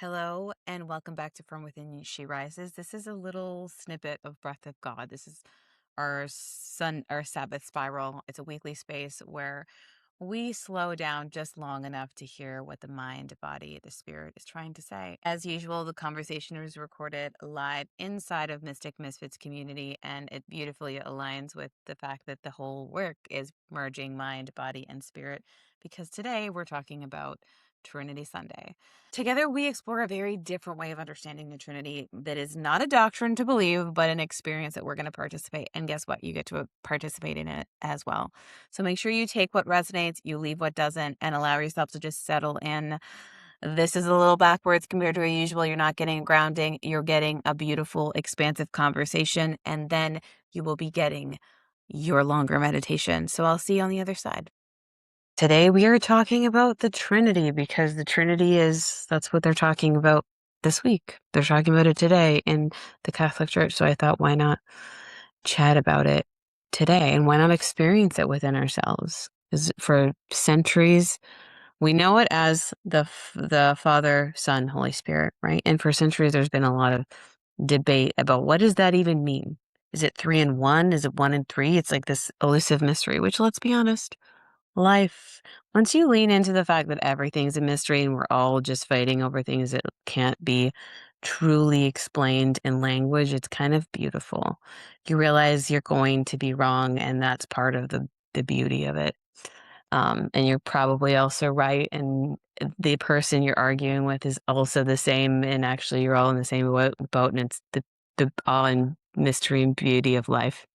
Hello and welcome back to From Within She Rises. This is a little snippet of Breath of God. This is our Sabbath spiral. It's a weekly space where we slow down just long enough to hear what the mind, body, the spirit is trying to say. As usual, the conversation is recorded live inside of Mystic Misfits community, and it beautifully aligns with the fact that the whole work is merging mind, body, and spirit, because today we're talking about Trinity Sunday. Together, we explore a very different way of understanding the Trinity that is not a doctrine to believe, but an experience that we're going to participate. And guess what? You get to participate in it as well. So make sure you take what resonates, you leave what doesn't, and allow yourself to just settle in. This is a little backwards compared to our usual. You're not getting grounding, you're getting a beautiful, expansive conversation, and then you will be getting your longer meditation. So I'll see you on the other side. Today we are talking about the Trinity because the Trinity that's what they're talking about this week. They're talking about it today in the Catholic Church. So I thought, why not chat about it today and why not experience it within ourselves? Because for centuries, we know it as the Father, Son, Holy Spirit, right? And for centuries, there's been a lot of debate about what does that even mean? Is it three in one? Is it one in three? It's like this elusive mystery, which let's be honest, life, once you lean into the fact that everything's a mystery and we're all just fighting over things that can't be truly explained in language, it's kind of beautiful. You realize you're going to be wrong, and that's part of the beauty of it. And you're probably also right, and the person you're arguing with is also the same, and actually you're all in the same boat, and it's the awe and mystery and beauty of life.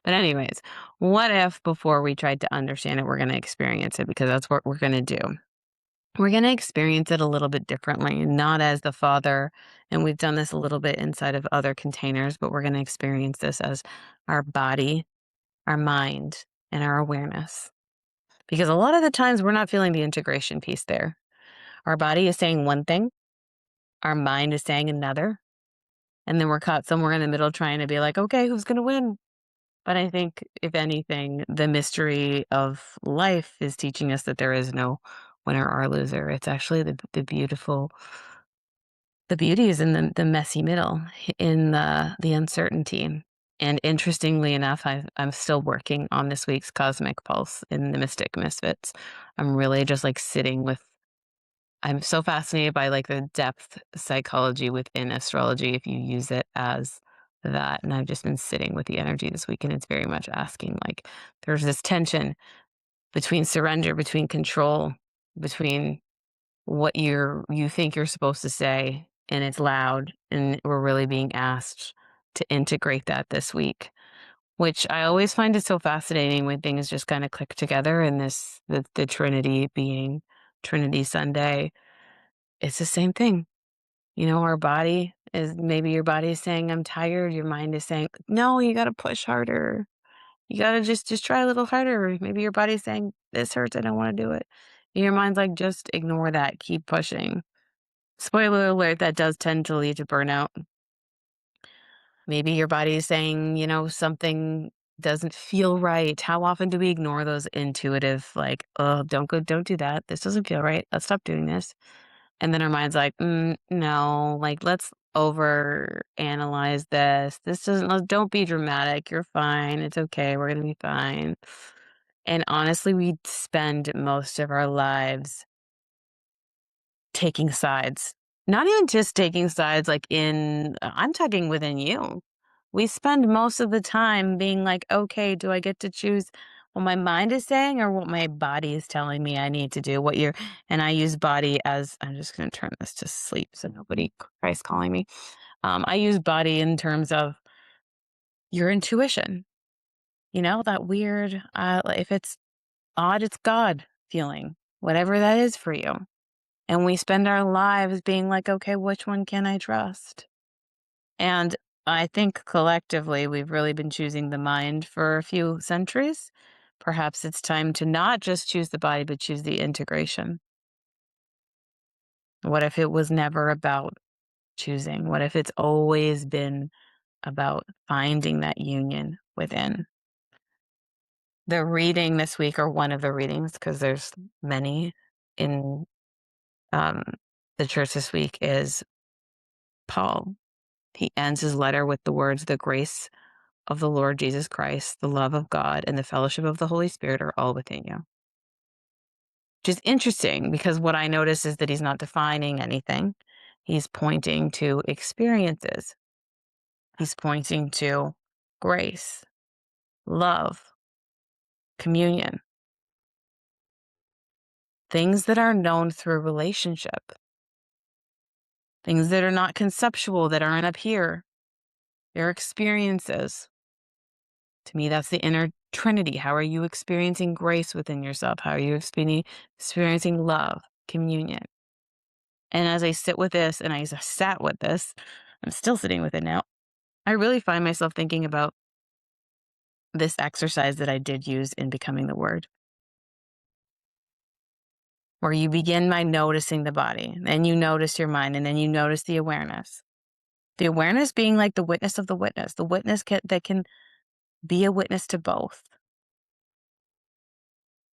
But anyways, what if before we tried to understand it, we're going to experience it, because that's what we're going to do. We're going to experience it a little bit differently, not as the Father, and we've done this a little bit inside of other containers, but we're going to experience this as our body, our mind, and our awareness. Because a lot of the times we're not feeling the integration piece there. Our body is saying one thing, our mind is saying another, and then we're caught somewhere in the middle trying to be like, okay, who's going to win? But I think, if anything, the mystery of life is teaching us that there is no winner or loser. It's actually the beauty is in the messy middle, in the uncertainty. And interestingly enough, I'm still working on this week's Cosmic Pulse in the Mystic Misfits. I'm really just like sitting with, I'm so fascinated by like the depth psychology within astrology if you use it as that. And I've just been sitting with the energy this week, and it's very much asking, like, there's this tension between surrender, between control, between what you think you're supposed to say, and it's loud, and we're really being asked to integrate that this week, which I always find it so fascinating when things just kind of click together. And the Trinity being Trinity Sunday, it's the same thing. Our body is, maybe your body is saying, I'm tired. Your mind is saying, no, you got to push harder. You got to just try a little harder. Maybe your body's saying, this hurts. I don't want to do it. And your mind's like, just ignore that. Keep pushing. Spoiler alert, that does tend to lead to burnout. Maybe your body is saying, something doesn't feel right. How often do we ignore those intuitive, like, oh, don't do that. This doesn't feel right. Let's stop doing this. And then our mind's like, no, like, let's over analyze this. Don't be dramatic. You're fine. It's okay. We're going to be fine. And honestly, we spend most of our lives taking sides. Not even just taking sides, like I'm talking within you. We spend most of the time being like, okay, do I get to choose what my mind is saying or what my body is telling me I need to do? And I use body as, I'm just going to turn this to sleep so nobody cries calling me. I use body in terms of your intuition, that weird, if it's odd, it's God feeling, whatever that is for you. And we spend our lives being like, okay, which one can I trust? And I think collectively, we've really been choosing the mind for a few centuries. Perhaps it's time to not just choose the body, but choose the integration. What if it was never about choosing? What if it's always been about finding that union within? The reading this week, or one of the readings, because there's many in the church this week is Paul. He ends his letter with the words, "The grace of the Lord Jesus Christ, the love of God, and the fellowship of the Holy Spirit are all within you." Which is interesting because what I notice is that he's not defining anything. He's pointing to experiences. He's pointing to grace, love, communion, things that are known through relationship, things that are not conceptual, that aren't up here. They're experiences. To me, that's the inner Trinity. How are you experiencing grace within yourself? How are you experiencing love, communion? And as I sit with this, and I sat with this, I'm still sitting with it now. I really find myself thinking about this exercise that I did use in Becoming the Word, where you begin by noticing the body, then you notice your mind, and then you notice the awareness. The awareness being like the witness of the witness that can be a witness to both.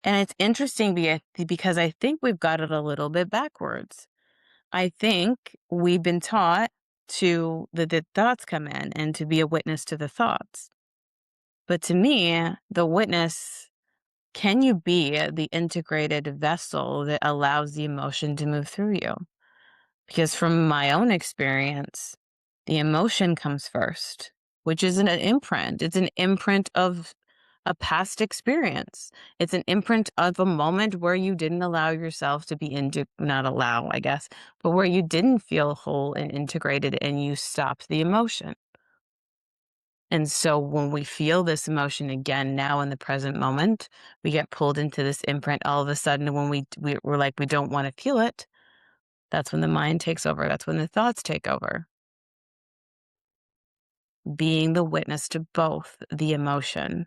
And it's interesting because I think we've got it a little bit backwards. I think we've been taught to that the thoughts come in and to be a witness to the thoughts. But to me, the witness, can you be the integrated vessel that allows the emotion to move through you? Because from my own experience, the emotion comes first, which is an imprint. It's an imprint of a past experience. It's an imprint of a moment where you didn't allow yourself to be not allow, I guess, but where you didn't feel whole and integrated and you stopped the emotion. And so when we feel this emotion again now in the present moment, we get pulled into this imprint all of a sudden when we're like, we don't want to feel it. That's when the mind takes over. That's when the thoughts take over. Being the witness to both the emotion.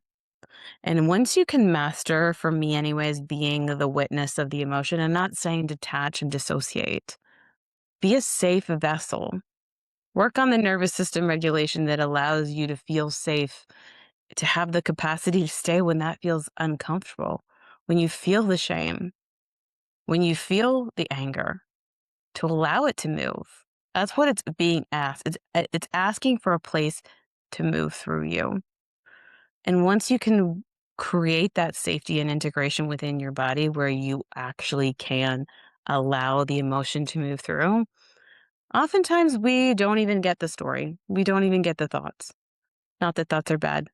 And once you can master, for me anyways, being the witness of the emotion, I'm not saying detach and dissociate. Be a safe vessel. Work on the nervous system regulation that allows you to feel safe, to have the capacity to stay when that feels uncomfortable, when you feel the shame, when you feel the anger, to allow it to move. That's what it's being asked. It's asking for a place to move through you. And once you can create that safety and integration within your body where you actually can allow the emotion to move through, oftentimes we don't even get the story. We don't even get the thoughts. Not that thoughts are bad,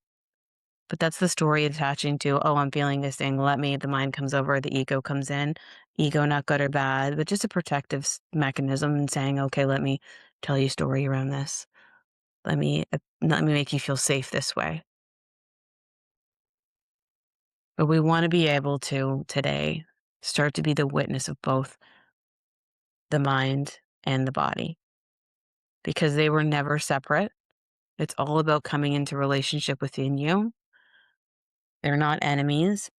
but that's the story attaching to, oh, I'm feeling this thing. The mind comes over, the ego comes in. Ego, not good or bad, but just a protective mechanism and saying, okay, let me tell you a story around this. Let me make you feel safe this way. But we want to be able to today start to be the witness of both the mind and the body because they were never separate. It's all about coming into relationship within you. They're not enemies,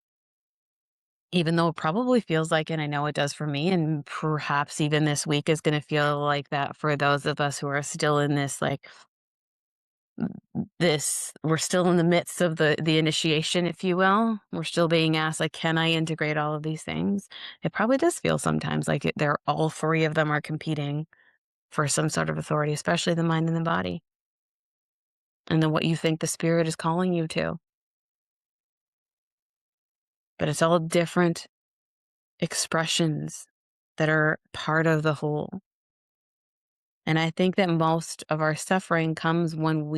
even though it probably feels like, and I know it does for me, and perhaps even this week is going to feel like that for those of us who are still in this, we're still in the midst of the initiation, if you will. We're still being asked, like, can I integrate all of these things? It probably does feel sometimes like they're all three of them are competing for some sort of authority, especially the mind and the body, and then what you think the spirit is calling you to. But it's all different expressions that are part of the whole. And I think that most of our suffering comes when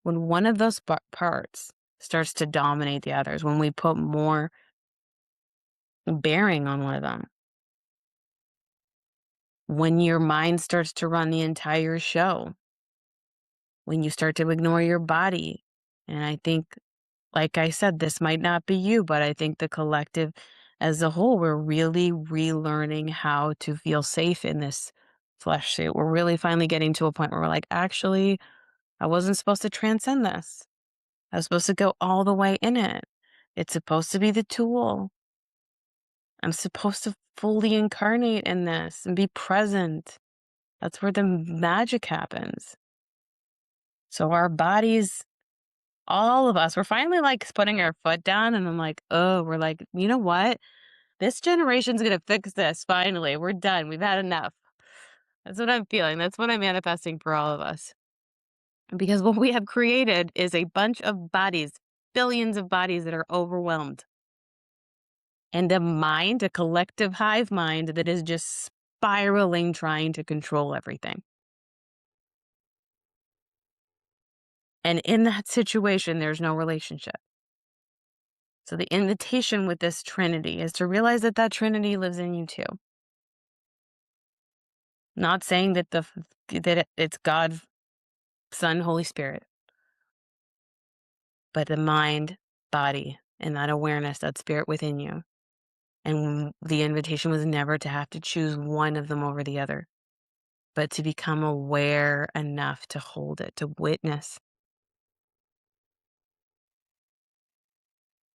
one of those parts starts to dominate the others, when we put more bearing on one of them. When your mind starts to run the entire show, when you start to ignore your body. And I think, like I said, this might not be you, but I think the collective as a whole, we're really relearning how to feel safe in this flesh suit. We're really finally getting to a point where we're like, actually, I wasn't supposed to transcend this. I was supposed to go all the way in it. It's supposed to be the tool. I'm supposed to fully incarnate in this and be present. That's where the magic happens. So our bodies, all of us, we're finally like putting our foot down and I'm like, oh, we're like, you know what? This generation's going to fix this. Finally, we're done. We've had enough. That's what I'm feeling. That's what I'm manifesting for all of us. Because what we have created is a bunch of bodies, billions of bodies that are overwhelmed. And a mind, a collective hive mind that is just spiraling, trying to control everything. And in that situation, there's no relationship. So the invitation with this Trinity is to realize that that Trinity lives in you too. Not saying that it's God, Son, Holy Spirit, but the mind, body, and that awareness, that spirit within you. And the invitation was never to have to choose one of them over the other, but to become aware enough to hold it, to witness.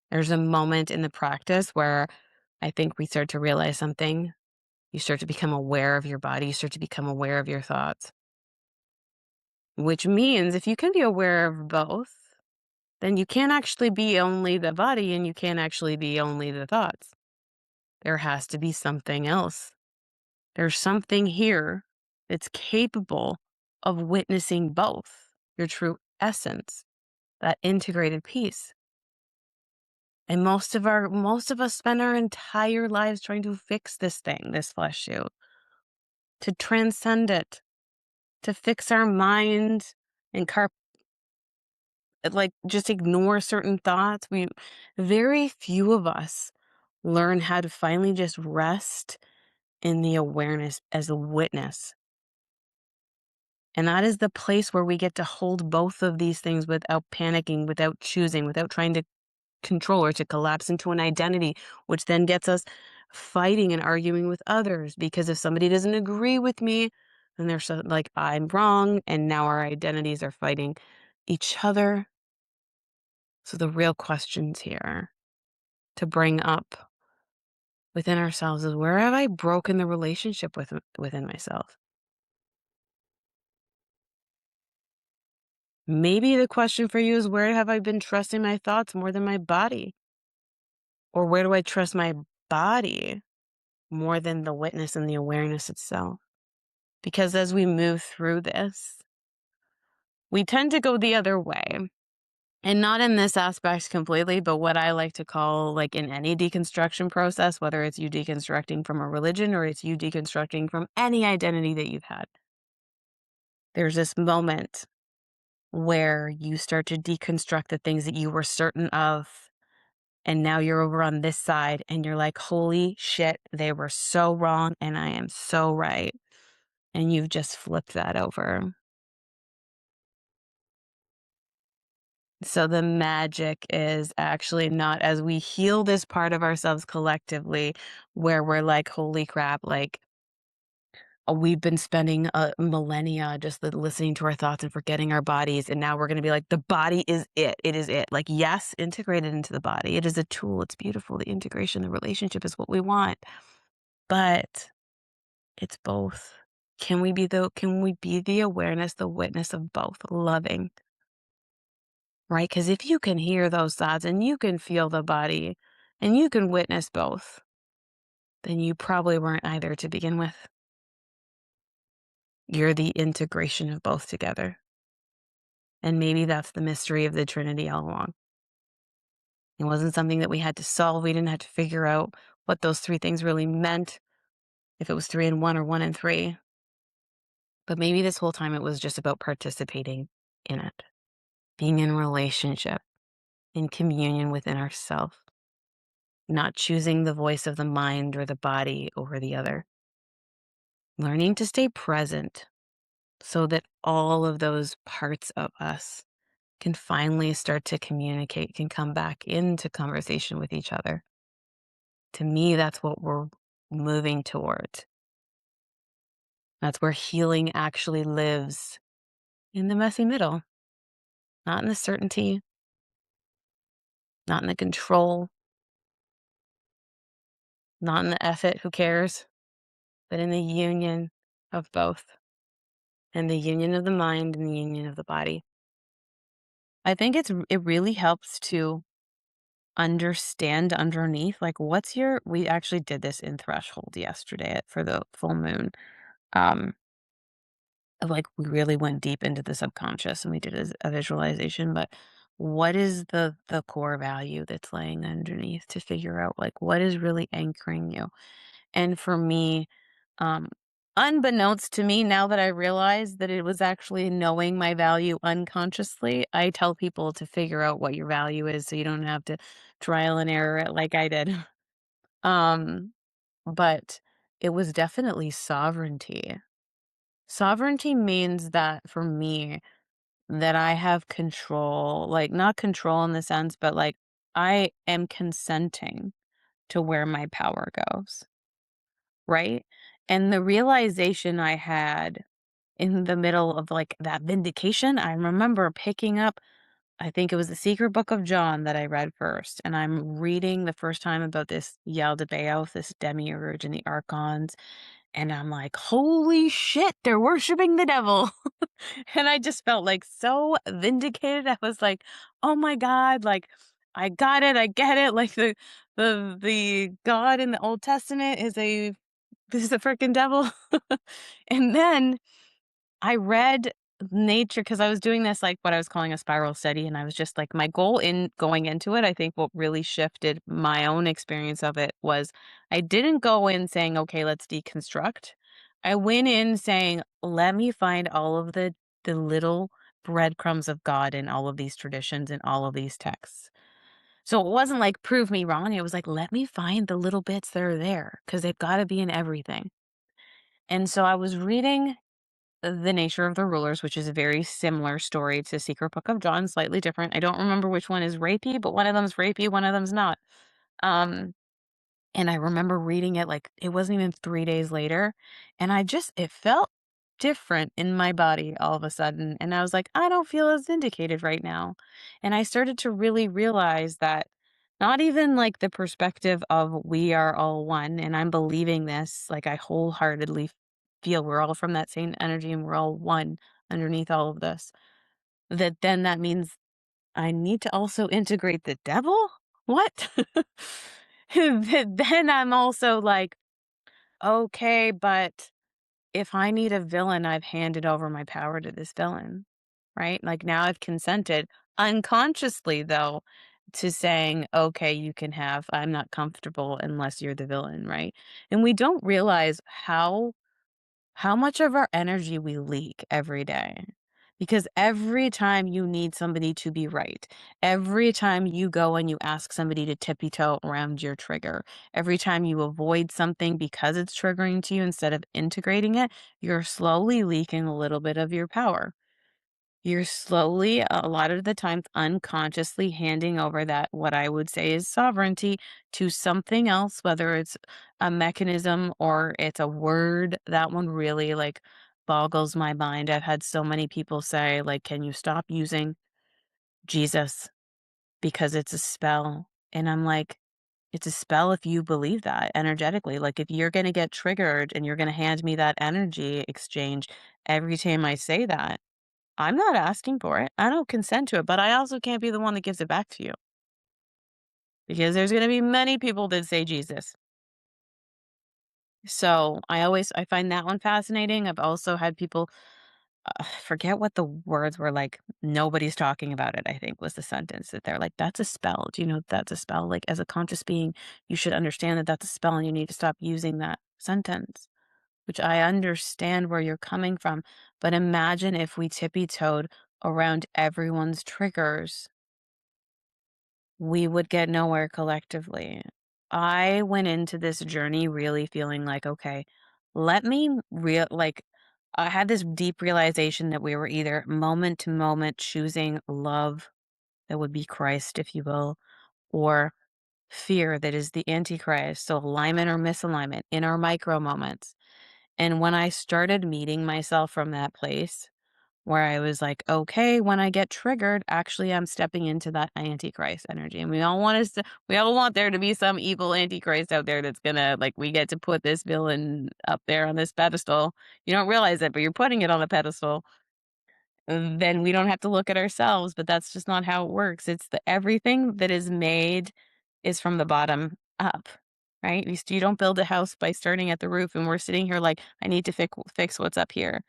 There's a moment in the practice where I think we start to realize something. You start to become aware of your body. You start to become aware of your thoughts, which means if you can be aware of both, then you can't actually be only the body and you can't actually be only the thoughts. There has to be something else. There's something here that's capable of witnessing both your true essence, that integrated piece. And most of us spend our entire lives trying to fix this thing, this flesh suit, to transcend it, to fix our mind and like just ignore certain thoughts. Very few of us learn how to finally just rest in the awareness as a witness. And that is the place where we get to hold both of these things without panicking, without choosing, without trying to control or to collapse into an identity, which then gets us fighting and arguing with others. Because if somebody doesn't agree with me, then they're like, I'm wrong. And now our identities are fighting each other. So the real questions here to bring up within ourselves is, where have I broken the relationship within myself? Maybe the question for you is, where have I been trusting my thoughts more than my body? Or where do I trust my body more than the witness and the awareness itself? Because as we move through this, we tend to go the other way. And not in this aspect completely, but what I like to call, like, in any deconstruction process, whether it's you deconstructing from a religion or it's you deconstructing from any identity that you've had, there's this moment where you start to deconstruct the things that you were certain of. And now you're over on this side and you're like, holy shit, they were so wrong and I am so right. And you've just flipped that over. So the magic is actually not, as we heal this part of ourselves collectively, where we're like, holy crap, like, we've been spending millennia just listening to our thoughts and forgetting our bodies. And now we're going to be like, the body is it. It is it. Like, yes, integrated into the body. It is a tool. It's beautiful. The integration, the relationship is what we want. But it's both. Can we be the awareness, the witness of both, loving, right? Because if you can hear those thoughts and you can feel the body and you can witness both, then you probably weren't either to begin with. You're the integration of both together. And maybe that's the mystery of the Trinity all along. It wasn't something that we had to solve. We didn't have to figure out what those three things really meant, if it was three and one or one and three. But maybe this whole time it was just about participating in it, being in relationship, in communion within ourselves, not choosing the voice of the mind or the body over the other. Learning to stay present so that all of those parts of us can finally start to communicate, can come back into conversation with each other. To me, that's what we're moving towards. That's where healing actually lives, in the messy middle, not in the certainty, not in the control, not in the effort, who cares, but in the union of both, and the union of the mind and the union of the body. I think it really helps to understand underneath, like, we actually did this in threshold yesterday for the full moon. like, we really went deep into the subconscious and we did a visualization, but what is the core value that's laying underneath to figure out, like, what is really anchoring you? And for me, um, unbeknownst to me, now that I realize that it was actually knowing my value unconsciously, I tell people to figure out what your value is so you don't have to trial and error it like I did. Um, but it was definitely sovereignty. Sovereignty means that for me, that I have control, like not control in the sense, but like I am consenting to where my power goes, right? And the realization I had in the middle of like that vindication, I remember picking up, I think it was the Secret Book of John that I read first. And I'm reading the first time about this Yaldabaoth, this demiurge and the archons. And I'm like, holy shit, they're worshiping the devil. And I just felt like so vindicated. I was like, oh my God, like I got it, I get it. Like the God in the Old Testament is a freaking devil. And then I read nature because I was doing this like what I was calling a spiral study. And I was just like, my goal in going into it, I think what really shifted my own experience of it was I didn't go in saying, okay, let's deconstruct. I went in saying, let me find all of the little breadcrumbs of God in all of these traditions and all of these texts. So it wasn't like prove me wrong. It was like, let me find the little bits that are there because they've got to be in everything. And so I was reading the Nature of the Rulers, which is a very similar story to Secret Book of John, slightly different. I don't remember which one is rapey, but one of them's rapey, one of them's not. Um, and I remember reading it like it wasn't even 3 days later, and it felt different in my body all of a sudden, and I was like, "I don't feel as vindicated right now." And I started to really realize that not even like the perspective of we are all one, and I'm believing this, like I wholeheartedly feel we're all from that same energy and we're all one underneath all of this. That means I need to also integrate the devil? What? Then I'm also like, okay, but if I need a villain, I've handed over my power to this villain, right? Like now I've consented unconsciously, though, to saying, okay, you can have, I'm not comfortable unless you're the villain, right? And we don't realize how much of our energy we leak every day. Because every time you need somebody to be right, every time you go and you ask somebody to tippy toe around your trigger, every time you avoid something because it's triggering to you instead of integrating it, you're slowly leaking a little bit of your power. You're slowly, a lot of the times, unconsciously handing over that, what I would say is sovereignty, to something else, whether it's a mechanism or it's a word. That one really like boggles my mind. I've had so many people say, like, can you stop using Jesus because it's a spell? And I'm like, it's a spell if you believe that energetically. Like, if you're going to get triggered and you're going to hand me that energy exchange every time I say that, I'm not asking for it. I don't consent to it, but I also can't be the one that gives it back to you because there's going to be many people that say Jesus. So I find that one fascinating. I've also had people forget what the words were like. Nobody's talking about it, I think was the sentence that they're like, that's a spell. Do you know that's a spell? Like, as a conscious being, you should understand that that's a spell and you need to stop using that sentence, which I understand where you're coming from. But imagine if we tippy toed around everyone's triggers, we would get nowhere collectively. I went into this journey really feeling like, okay, let me like I had this deep realization that we were either moment to moment choosing love, that would be Christ, if you will, or fear, that is the Antichrist. So alignment or misalignment in our micro moments. And when I started meeting myself from that place, where I was like, okay, when I get triggered, actually I'm stepping into that antichrist energy. And we all want there to be some evil antichrist out there that's gonna like we get to put this villain up there on this pedestal. You don't realize it, but you're putting it on a pedestal. Then we don't have to look at ourselves, but that's just not how it works. It's the everything that is made is from the bottom up. Right? You don't build a house by starting at the roof and we're sitting here like I need to fix what's up here.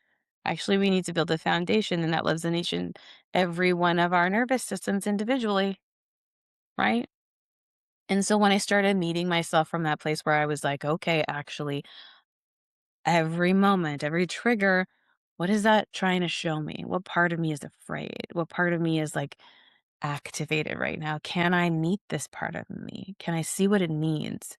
Actually, we need to build a foundation, and that lives in every one of our nervous systems individually, right? And so when I started meeting myself from that place where I was like, okay, actually, every moment, every trigger, what is that trying to show me? What part of me is afraid? What part of me is like activated right now? Can I meet this part of me? Can I see what it means?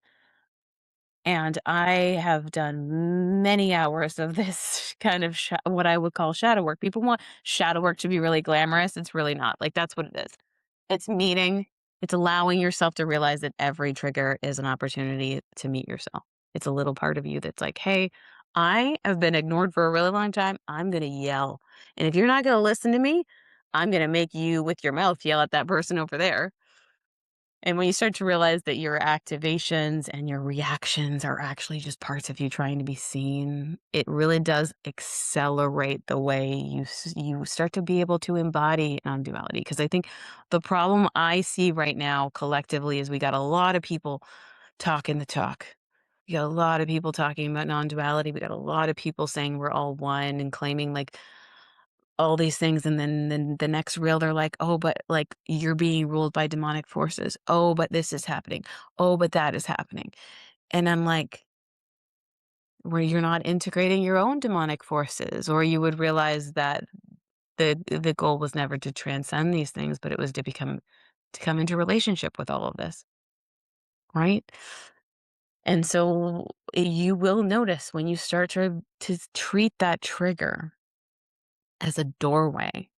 And I have done many hours of this kind of what I would call shadow work. People want shadow work to be really glamorous. It's really not. Like, that's what it is. It's meeting, it's allowing yourself to realize that every trigger is an opportunity to meet yourself. It's a little part of you that's like, hey, I have been ignored for a really long time. I'm going to yell. And if you're not going to listen to me, I'm going to make you with your mouth yell at that person over there. And when you start to realize that your activations and your reactions are actually just parts of you trying to be seen, it really does accelerate the way you start to be able to embody non-duality. Because I think the problem I see right now collectively is we got a lot of people talking the talk. We got a lot of people talking about non-duality. We got a lot of people saying we're all one and claiming like all these things, and then the next reel, they're like, "Oh, but, like, you're being ruled by demonic forces. Oh, but this is happening. Oh, but that is happening." And I'm like, "Where you're not integrating your own demonic forces," or you would realize that the goal was never to transcend these things, but it was to come into relationship with all of this, right? And so, you will notice when you start to treat that trigger as a doorway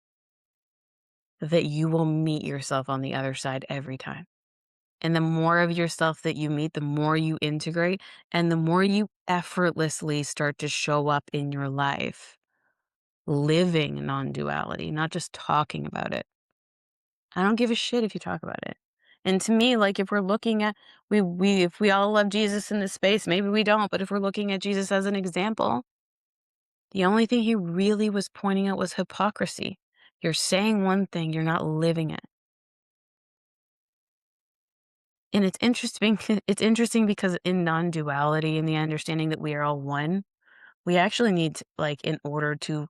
that you will meet yourself on the other side every time. And the more of yourself that you meet, the more you integrate, and the more you effortlessly start to show up in your life, living non duality, not just talking about it. I don't give a shit if you talk about it. And to me, like if we're looking at if we all love Jesus in this space, maybe we don't, but if we're looking at Jesus as an example, the only thing he really was pointing out was hypocrisy. You're saying one thing, you're not living it. And it's interesting it's interesting because in non-duality and the understanding that we are all one, we actually need to, like, in order to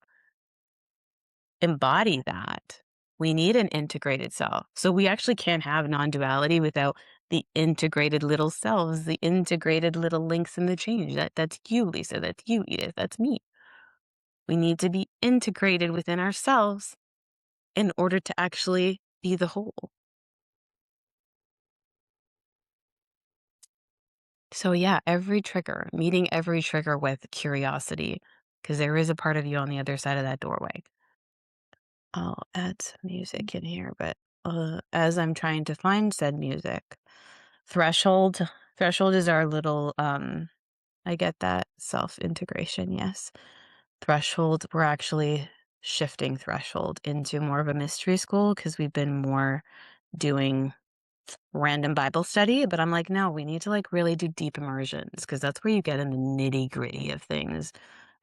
embody that, we need an integrated self. So we actually can't have non-duality without the integrated little selves, the integrated little links in the change. That's you, Lisa, that's you, Edith, that's me. We need to be integrated within ourselves in order to actually be the whole. So yeah, meeting every trigger with curiosity, because there is a part of you on the other side of that doorway. I'll add some music in here, but as I'm trying to find said music, threshold, threshold is our little, I get that self-integration, yes. Threshold, we're actually shifting threshold into more of a mystery school because we've been more doing random Bible study, but I'm like, no, we need to like really do deep immersions because that's where you get in the nitty gritty of things.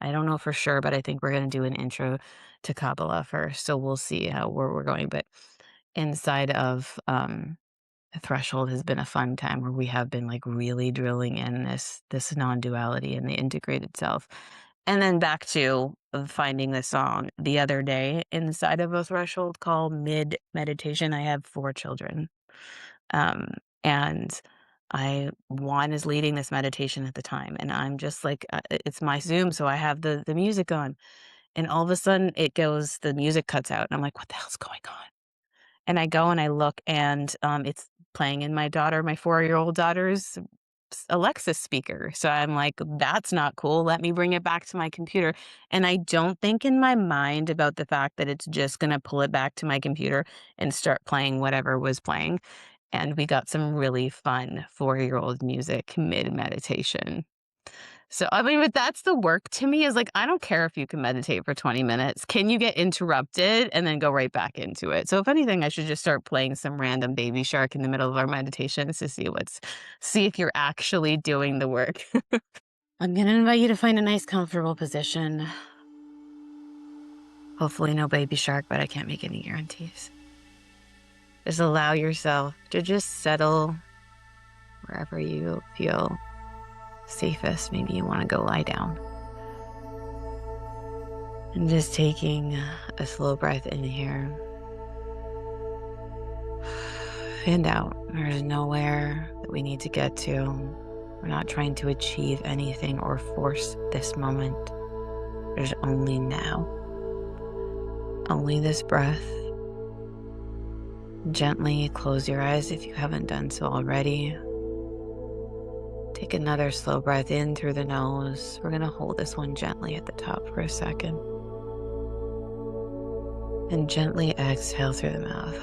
I don't know for sure, but I think we're going to do an intro to Kabbalah first. So we'll see where we're going. But inside of Threshold has been a fun time where we have been like really drilling in this non-duality and the integrated self. And then back to finding the song the other day inside of a threshold call mid meditation. I have 4 children. Um, and one is leading this meditation at the time, and I'm just like, it's my Zoom, so I have the music on, and all of a sudden the music cuts out, and I'm like, what the hell's going on? And I go and I look, and it's playing in my 4-year-old daughter's Alexa speaker. So I'm like, that's not cool. Let me bring it back to my computer. And I don't think in my mind about the fact that it's just going to pull it back to my computer and start playing whatever was playing. And we got some really fun 4-year-old music mid meditation. So, I mean, but that's the work to me is like, I don't care if you can meditate for 20 minutes. Can you get interrupted and then go right back into it? So, if anything, I should just start playing some random baby shark in the middle of our meditations to see if you're actually doing the work. I'm going to invite you to find a nice, comfortable position. Hopefully, no baby shark, but I can't make any guarantees. Just allow yourself to just settle wherever you feel safest. Maybe you want to go lie down. And just taking a slow breath in here and out. There's nowhere that we need to get to. We're not trying to achieve anything or force this moment. There's only now. Only this breath. Gently close your eyes if you haven't done so already. Take another slow breath in through the nose. We're going to hold this one gently at the top for a second. And gently exhale through the mouth.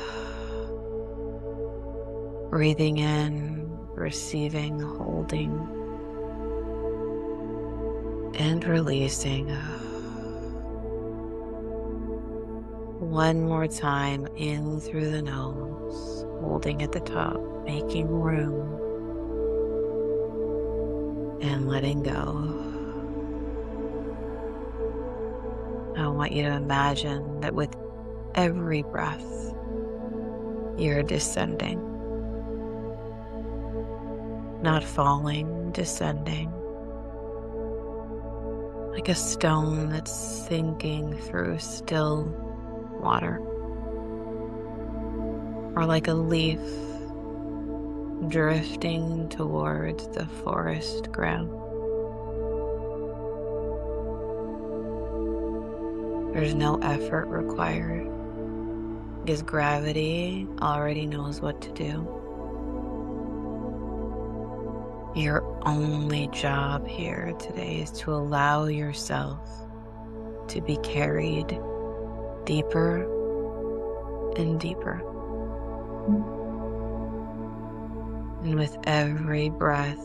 Breathing in, receiving, holding, and releasing. One more time, in through the nose, holding at the top, making room, and letting go. I want you to imagine that with every breath, you're descending. Not falling, descending. Like a stone that's sinking through still water. Or like a leaf drifting towards the forest ground. There's no effort required because gravity already knows what to do. Your only job here today is to allow yourself to be carried deeper and deeper. And with every breath,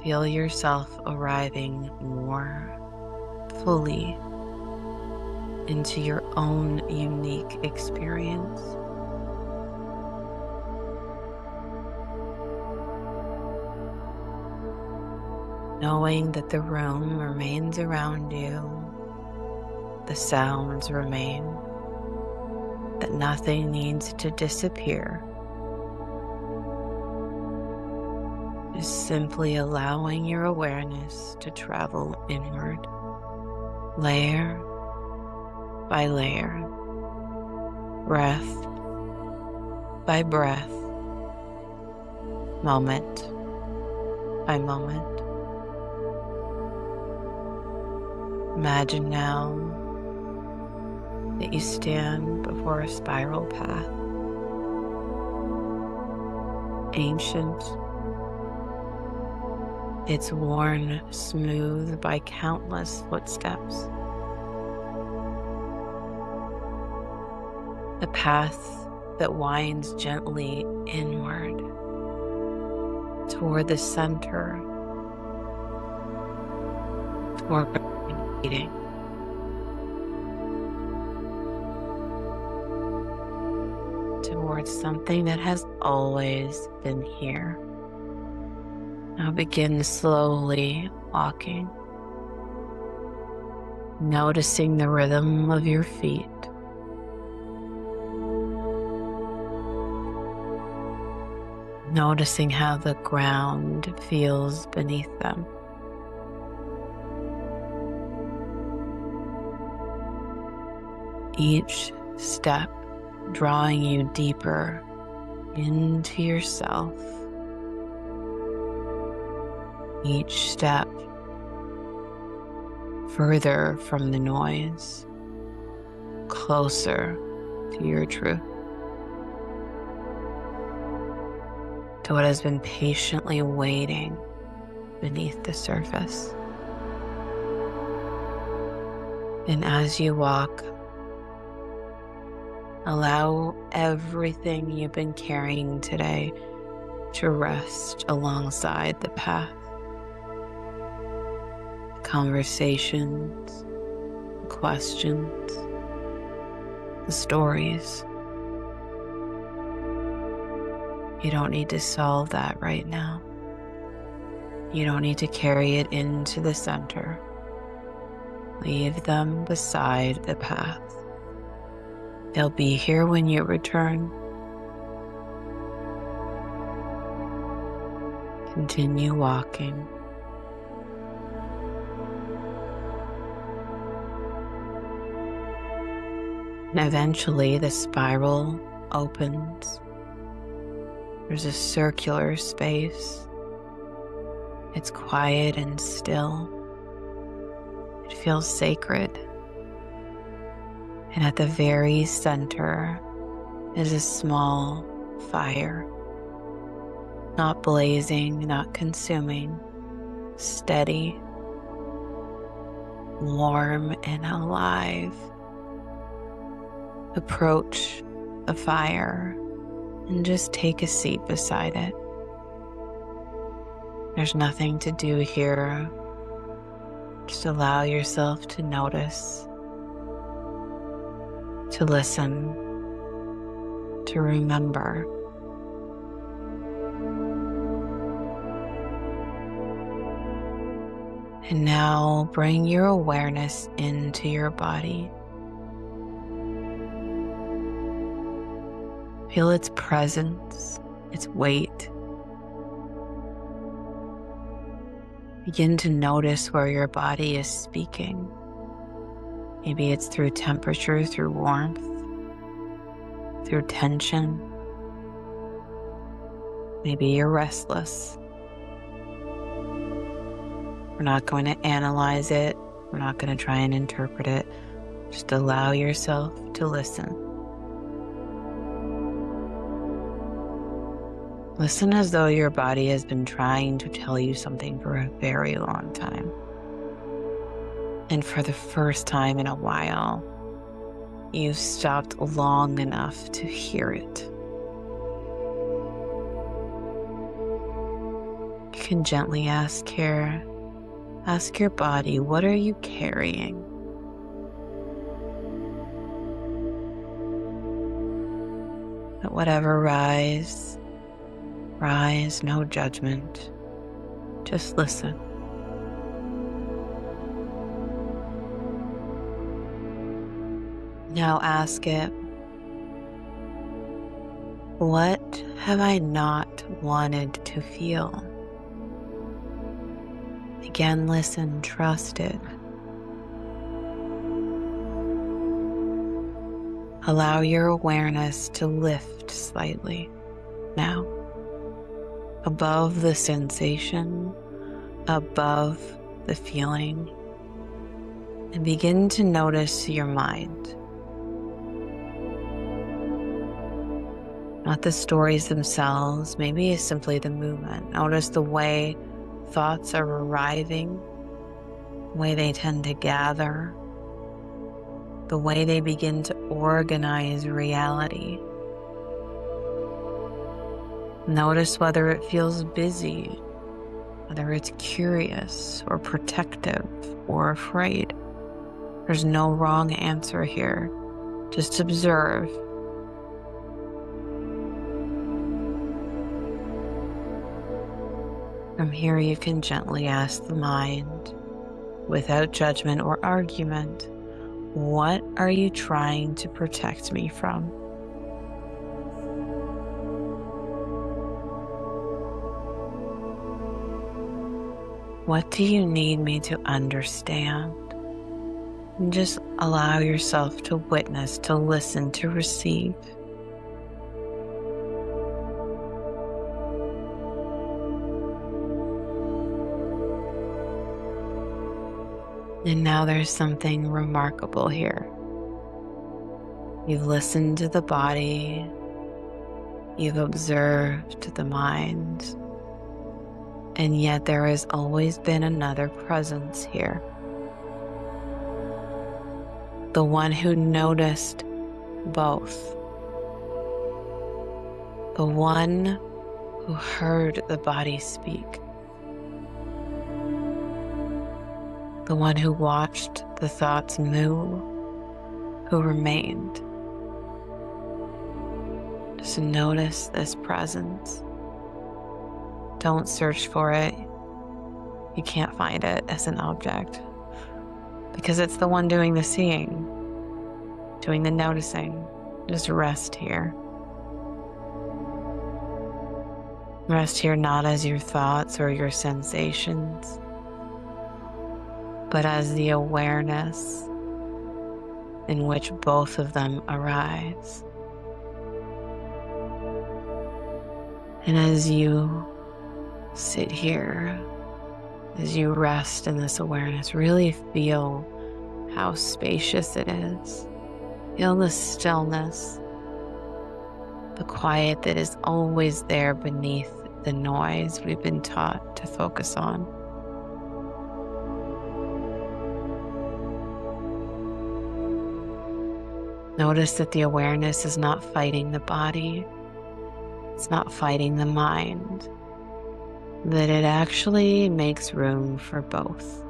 feel yourself arriving more fully into your own unique experience. Knowing that the room remains around you, the sounds remain, that nothing needs to disappear. Just simply allowing your awareness to travel inward, layer by layer, breath by breath, moment by moment. Imagine now that you stand before a spiral path, ancient. It's worn smooth by countless footsteps. A path that winds gently inward toward the center, toward meeting. Towards something that has always been here. Now begin slowly walking, noticing the rhythm of your feet. Noticing how the ground feels beneath them. Each step drawing you deeper into yourself. Each step further from the noise, closer to your truth. To what has been patiently waiting beneath the surface. And as you walk, allow everything you've been carrying today to rest alongside the path. Conversations, questions, the stories. You don't need to solve that right now. You don't need to carry it into the center. Leave them beside the path. They'll be here when you return. Continue walking. And eventually the spiral opens. There's a circular space. It's quiet and still. It feels sacred. And at the very center is a small fire. Not blazing, not consuming. Steady. Warm and alive. Approach the fire and just take a seat beside it. There's nothing to do here. Just allow yourself to notice, to listen, to remember. And now bring your awareness into your body. Feel its presence, its weight. Begin to notice where your body is speaking. Maybe it's through temperature, through warmth, through tension. Maybe you're restless. We're not going to analyze it. We're not going to try and interpret it. Just allow yourself to listen. Listen as though your body has been trying to tell you something for a very long time. And for the first time in a while, you've stopped long enough to hear it. You can gently ask your body, what are you carrying? Let whatever rise, no judgment. Just listen. Now ask it, what have I not wanted to feel? Again, listen, trust it. Allow your awareness to lift slightly now, above the sensation, above the feeling, and begin to notice your mind. Not the stories themselves, maybe it's simply the movement. Notice the way thoughts are arriving, the way they tend to gather, the way they begin to organize reality. Notice whether it feels busy, whether it's curious or protective or afraid. There's no wrong answer here. Just observe. From here, you can gently ask the mind, without judgment or argument, what are you trying to protect me from? What do you need me to understand? And just allow yourself to witness, to listen, to receive. And now there's something remarkable here. You've listened to the body, you've observed the mind, and yet there has always been another presence here. The one who noticed both. The one who heard the body speak. The one who watched the thoughts move, who remained. Just notice this presence. Don't search for it. You can't find it as an object because it's the one doing the seeing, doing the noticing. Just rest here. Rest here not as your thoughts or your sensations, but as the awareness in which both of them arise. And as you sit here, as you rest in this awareness, really feel how spacious it is. Feel the stillness, the quiet that is always there beneath the noise we've been taught to focus on. Notice that the awareness is not fighting the body. It's not fighting the mind. That it actually makes room for both.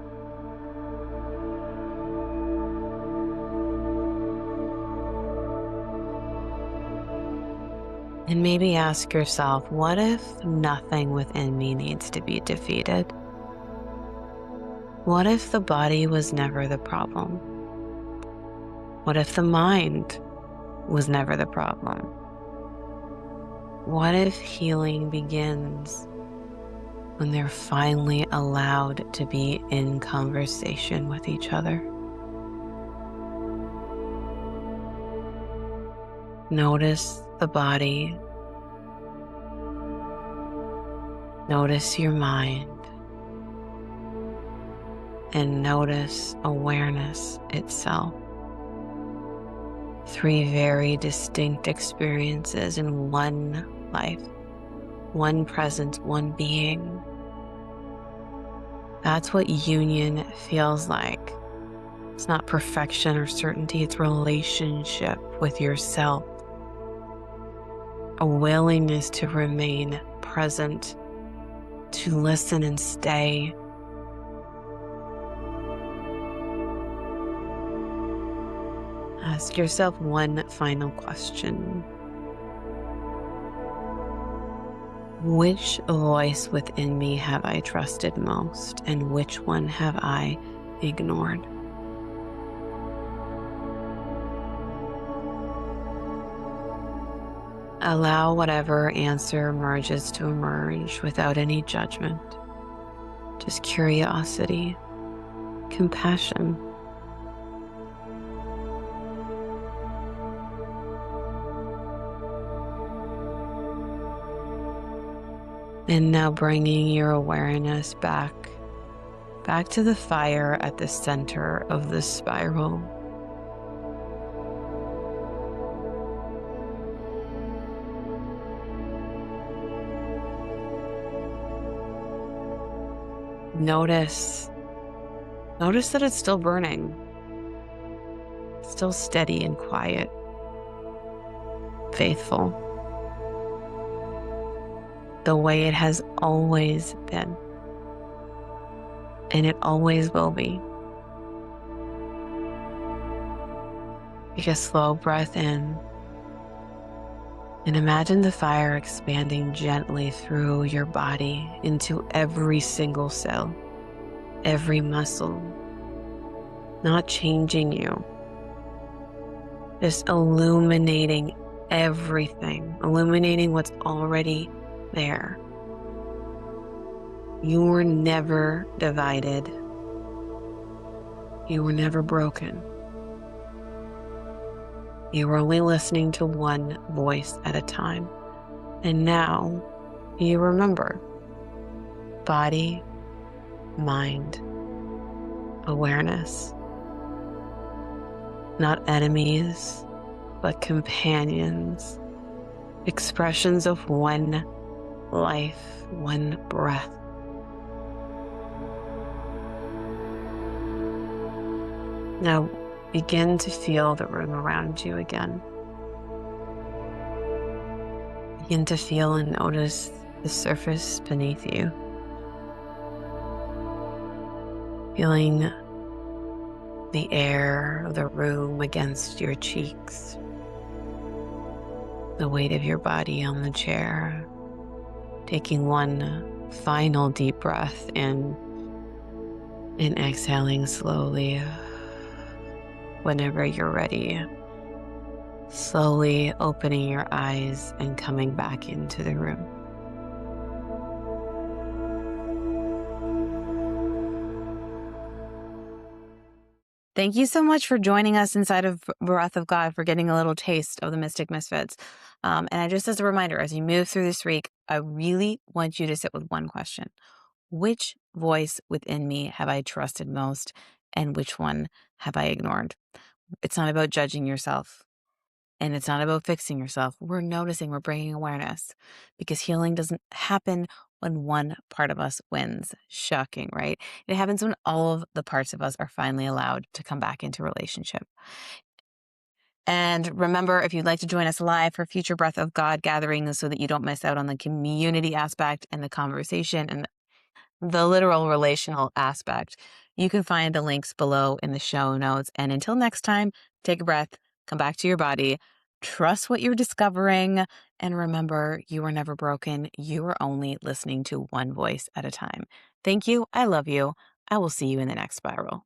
And maybe ask yourself, what if nothing within me needs to be defeated? What if the body was never the problem? What if the mind was never the problem? What if healing begins when they're finally allowed to be in conversation with each other? Notice the body. Notice your mind. And notice awareness itself. 3 very distinct experiences in one life, one presence, one being. That's what union feels like. It's not perfection or certainty, it's relationship with yourself. A willingness to remain present, to listen and stay. Ask yourself one final question. Which voice within me have I trusted most, and which one have I ignored? Allow whatever answer emerges to emerge without any judgment, just curiosity, compassion. And now bringing your awareness back to the fire at the center of the spiral. Notice that it's still burning, still steady and quiet, faithful, the way it has always been, and it always will be. Take a slow breath in and imagine the fire expanding gently through your body into every single cell, every muscle, not changing you, just illuminating everything, illuminating what's already there. You were never divided. You were never broken. You were only listening to one voice at a time. And now you remember. Body, mind, awareness. Not enemies, but companions. Expressions of one life, one breath. Now begin to feel the room around you again. Begin to feel and notice the surface beneath you. Feeling the air of the room against your cheeks. The weight of your body on the chair. Taking one final deep breath in and exhaling slowly. Whenever you're ready, slowly opening your eyes and coming back into the room. Thank you so much for joining us inside of Breath of God, for getting a little taste of the Mystic Misfits. And I just, as a reminder, as you move through this week, I really want you to sit with one question. Which voice within me have I trusted most, and which one have I ignored? It's not about judging yourself, and it's not about fixing yourself. We're noticing, we're bringing awareness, because healing doesn't happen when one part of us wins. Shocking, right? It happens when all of the parts of us are finally allowed to come back into relationship. And remember, if you'd like to join us live for future Breath of God gatherings so that you don't miss out on the community aspect and the conversation and the literal relational aspect, you can find the links below in the show notes. And until next time, take a breath, come back to your body, trust what you're discovering, and remember, you are never broken. You are only listening to one voice at a time. Thank you. I love you. I will see you in the next spiral.